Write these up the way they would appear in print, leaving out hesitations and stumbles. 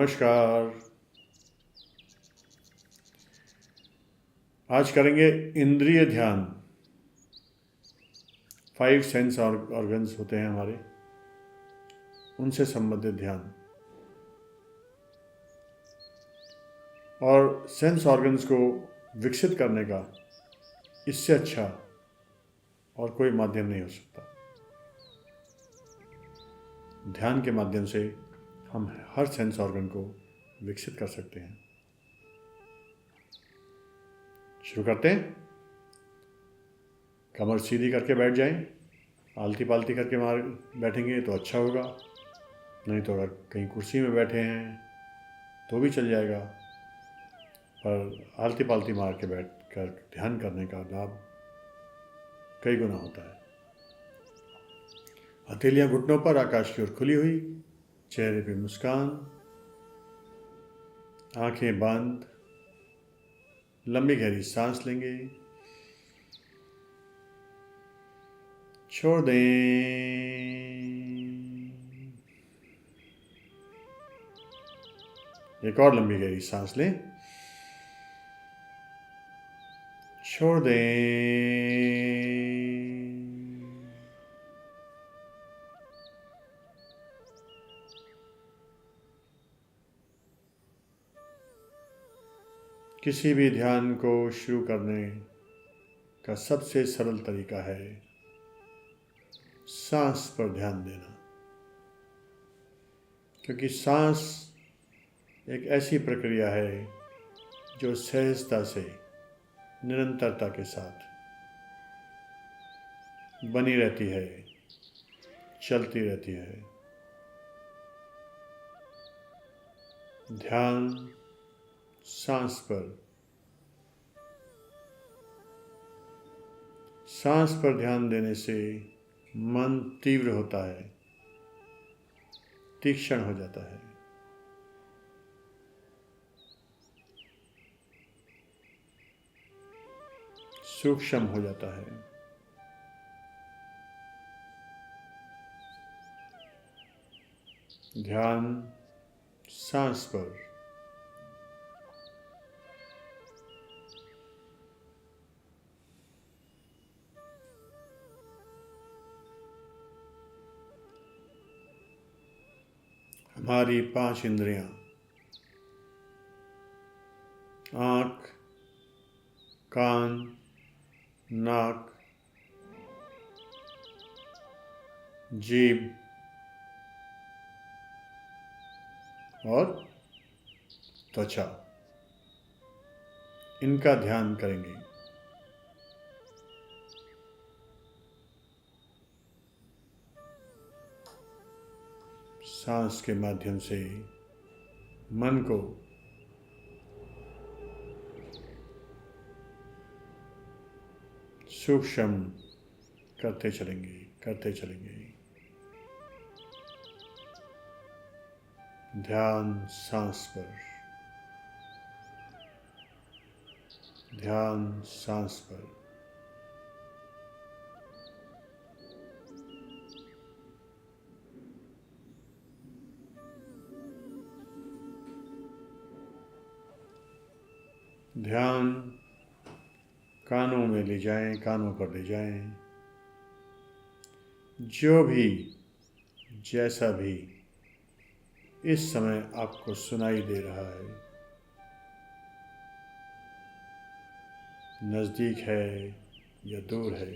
नमस्कार। आज करेंगे इंद्रिय ध्यान। 5 सेंस ऑर्गन्स होते हैं हमारे, उनसे संबंधित ध्यान। और सेंस ऑर्गन्स को विकसित करने का इससे अच्छा और कोई माध्यम नहीं हो सकता। ध्यान के माध्यम से हम हर सेंस ऑर्गन को विकसित कर सकते हैं। शुरू करते हैं। कमर सीधी करके बैठ जाएं। आलती पालती करके बैठेंगे तो अच्छा होगा, नहीं तो अगर कहीं कुर्सी में बैठे हैं तो भी चल जाएगा, पर आलती पालती मार के बैठ कर ध्यान करने का लाभ कई गुना होता है। हथेलियां घुटनों पर, आकाश की ओर खुली हुई, चेहरे पे मुस्कान, आंखें बंद। लंबी गहरी सांस लेंगे, छोड़ दें। एक और लंबी गहरी सांस लें, छोड़ दें। किसी भी ध्यान को शुरू करने का सबसे सरल तरीका है सांस पर ध्यान देना, क्योंकि सांस एक ऐसी प्रक्रिया है जो सहजता से, निरंतरता के साथ बनी रहती है, चलती रहती है। ध्यान सांस पर ध्यान देने से मन तीव्र होता है, तीक्ष्ण हो जाता है। सूक्ष्म हो जाता है। ध्यान सांस पर। हमारी 5 इंद्रियां, आँख, कान, नाक, जीभ और त्वचा, इनका ध्यान करेंगे। सांस के माध्यम से मन को सूक्ष्म करते चलेंगे। ध्यान सांस पर, ध्यान सांस पर। ध्यान कानों में ले जाएं, कानों पर ले जाएं। जो भी, जैसा भी इस समय आपको सुनाई दे रहा है, नज़दीक है या दूर है,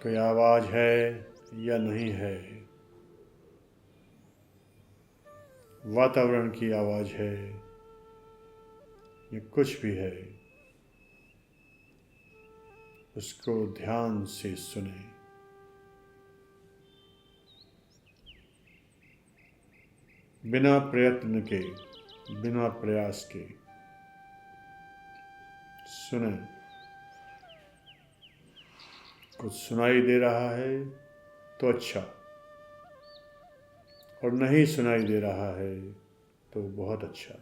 कोई आवाज़ है या नहीं है, वातावरण की आवाज़ है या कुछ भी है, उसको ध्यान से सुने। बिना प्रयत्न के, बिना प्रयास के सुने। कुछ सुनाई दे रहा है तो अच्छा, और नहीं सुनाई दे रहा है तो बहुत अच्छा।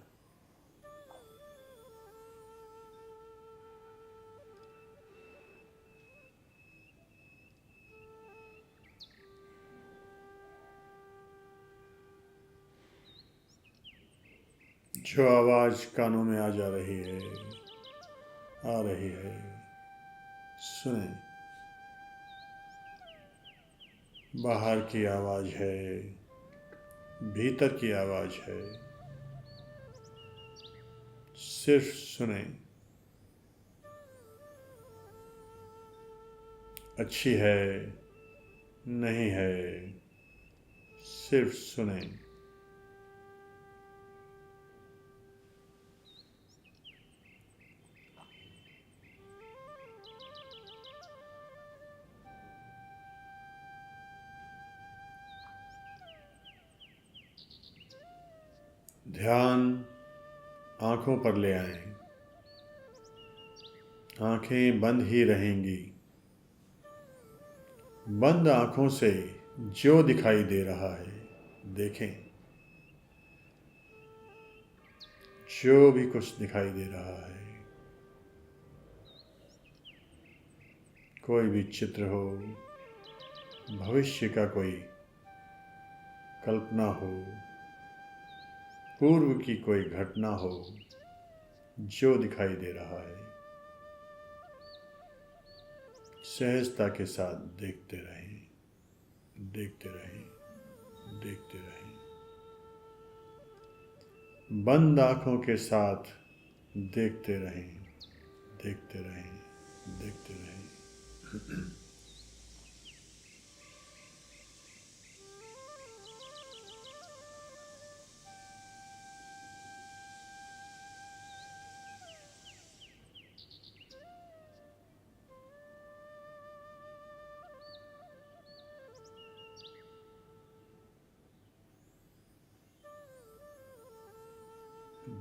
जो आवाज़ कानों में आ जा रही है, आ रही है, सुने। बाहर की आवाज़ है, भीतर की आवाज़ है, सिर्फ सुने। अच्छी है, नहीं है, सिर्फ सुने। ध्यान आँखों पर ले आएं। आँखें बंद ही रहेंगी। बंद आँखों से जो दिखाई दे रहा है देखें। जो भी कुछ दिखाई दे रहा है, कोई भी चित्र हो, भविष्य का कोई कल्पना हो, पूर्व की कोई घटना हो, जो दिखाई दे रहा है, सहजता के साथ देखते रहें, देखते रहें, देखते रहें। बंद आँखों के साथ देखते रहें, देखते रहें, देखते रहें।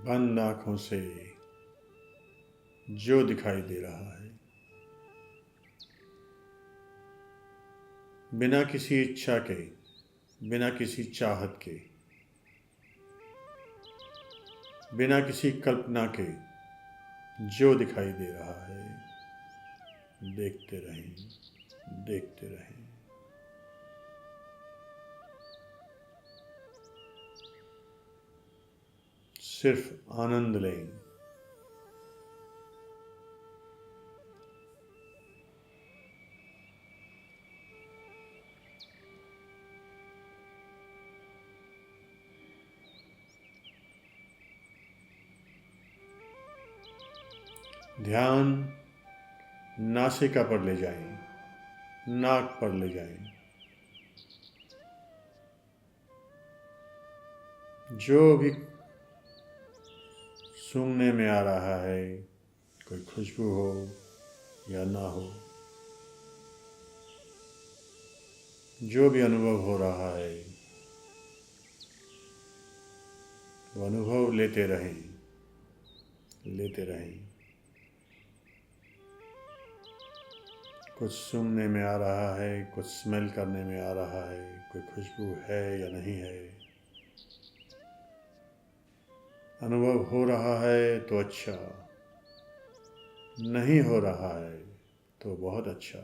बंद आँखों से जो दिखाई दे रहा है, बिना किसी इच्छा के, बिना किसी चाहत के, बिना किसी कल्पना के, जो दिखाई दे रहा है, देखते रहें, देखते रहें। सिर्फ आनंद लें। ध्यान नासिका पर ले जाएं, नाक पर ले जाएं। जो भी सूंघने में आ रहा है, कोई खुशबू हो या ना हो, जो भी अनुभव हो रहा है, वो अनुभव लेते रहें, लेते रहें। कुछ सूंघने में आ रहा है, कुछ स्मेल करने में आ रहा है, कोई खुशबू है या नहीं है। अनुभव हो रहा है तो अच्छा, नहीं हो रहा है तो बहुत अच्छा।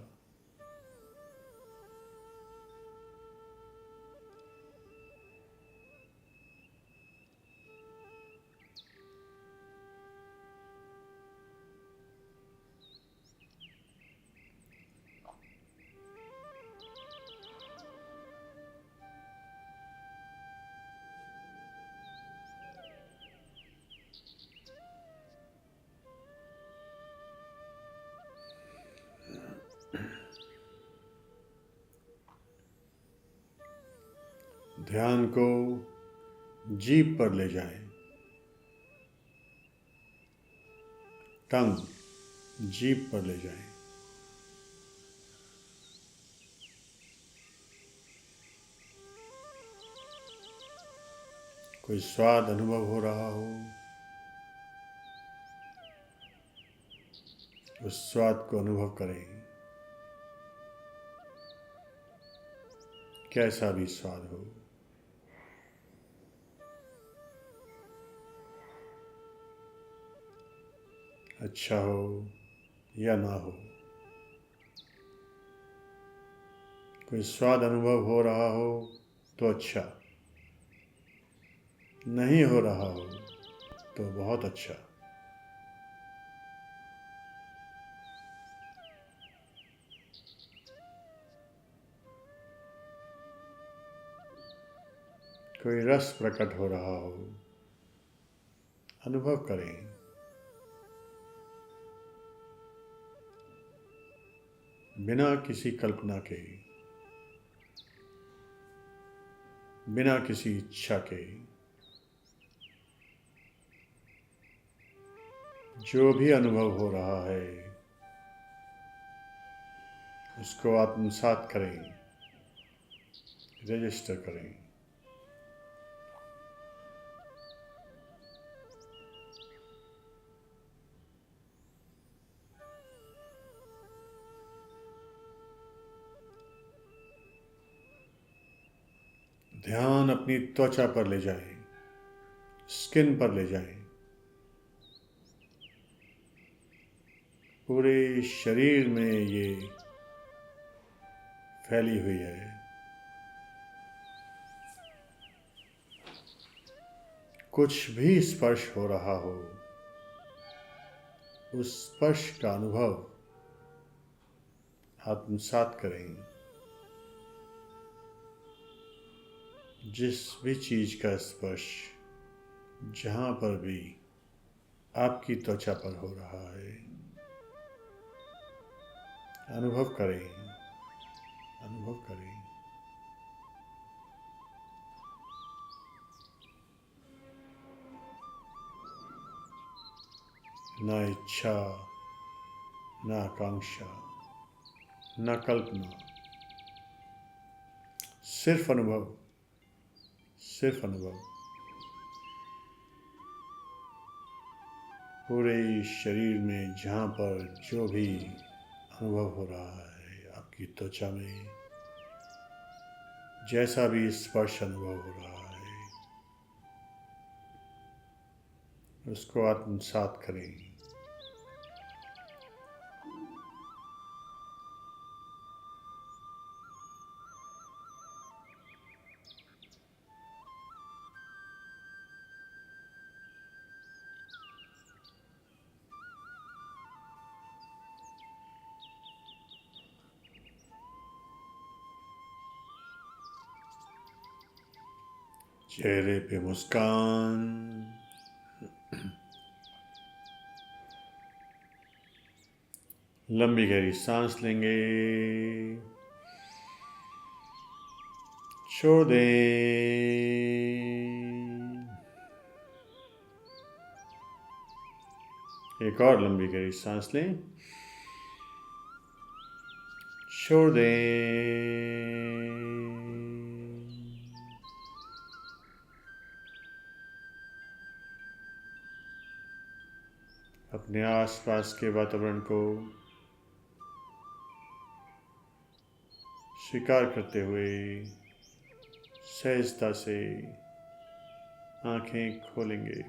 ध्यान को जीभ पर ले जाएं। टंग जीभ पर ले जाएं। कोई स्वाद अनुभव हो रहा हो, उस स्वाद को अनुभव करें। कैसा भी स्वाद हो, अच्छा हो या ना हो, कोई स्वाद अनुभव हो रहा हो तो अच्छा, नहीं हो रहा हो तो बहुत अच्छा। कोई रस प्रकट हो रहा हो, अनुभव करें। बिना किसी कल्पना के, बिना किसी इच्छा के, जो भी अनुभव हो रहा है उसको आत्मसात करें, रजिस्टर करें। ध्यान अपनी त्वचा पर ले जाएं, स्किन पर ले जाएं, पूरे शरीर में ये फैली हुई है। कुछ भी स्पर्श हो रहा हो, उस स्पर्श का अनुभव आत्मसात करें। जिस भी चीज का स्पर्श जहाँ पर भी आपकी त्वचा पर हो रहा है, अनुभव करें, अनुभव करें। ना इच्छा, ना आकांक्षा, ना कल्पना, सिर्फ अनुभव, सिर्फ अनुभव। पूरे शरीर में जहाँ पर जो भी अनुभव हो रहा है, आपकी त्वचा में जैसा भी स्पर्श अनुभव हो रहा है, उसको आत्मसात करें। चेहरे पे मुस्कान, लंबी गहरी सांस लेंगे, छोड़ दें। एक और लंबी गहरी सांस लें, छोड़ दें। अपने आसपास के वातावरण को स्वीकार करते हुए सहजता से आंखें खोलेंगे,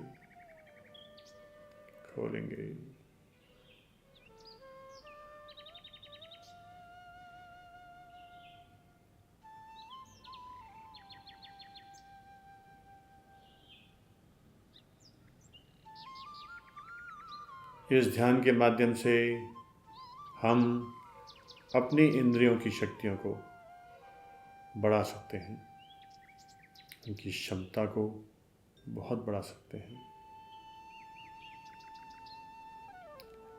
खोलेंगे। इस ध्यान के माध्यम से हम अपनी इंद्रियों की शक्तियों को बढ़ा सकते हैं, उनकी क्षमता को बहुत बढ़ा सकते हैं।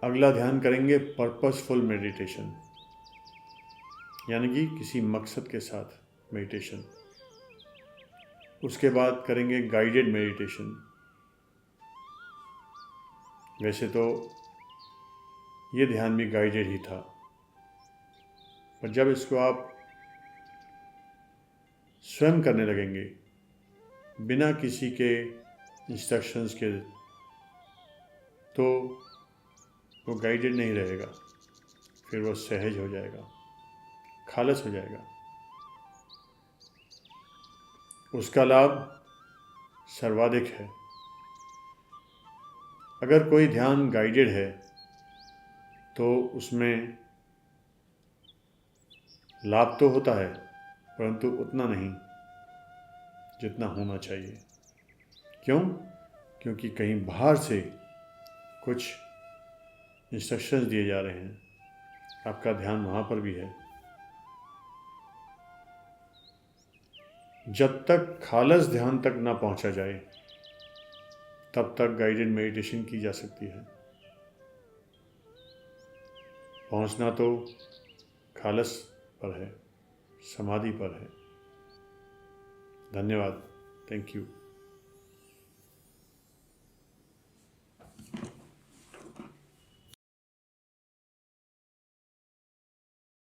अगला ध्यान करेंगे पर्पसफुल मेडिटेशन, यानी कि किसी मकसद के साथ मेडिटेशन। उसके बाद करेंगे गाइडेड मेडिटेशन। वैसे तो ये ध्यान भी गाइडेड ही था, पर जब इसको आप स्वयं करने लगेंगे बिना किसी के इंस्ट्रक्शंस के, तो वो गाइडेड नहीं रहेगा, फिर वो सहज हो जाएगा, खालस हो जाएगा। उसका लाभ सर्वाधिक है। अगर कोई ध्यान गाइडेड है तो उसमें लाभ तो होता है, परंतु उतना नहीं जितना होना चाहिए। क्यों? क्योंकि कहीं बाहर से कुछ इंस्ट्रक्शंस दिए जा रहे हैं, आपका ध्यान वहाँ पर भी है। जब तक खालस ध्यान तक ना पहुँचा जाए तब तक गाइडेड मेडिटेशन की जा सकती है। पहुँचना तो खालस पर है, समाधि पर है। धन्यवाद। Thank you.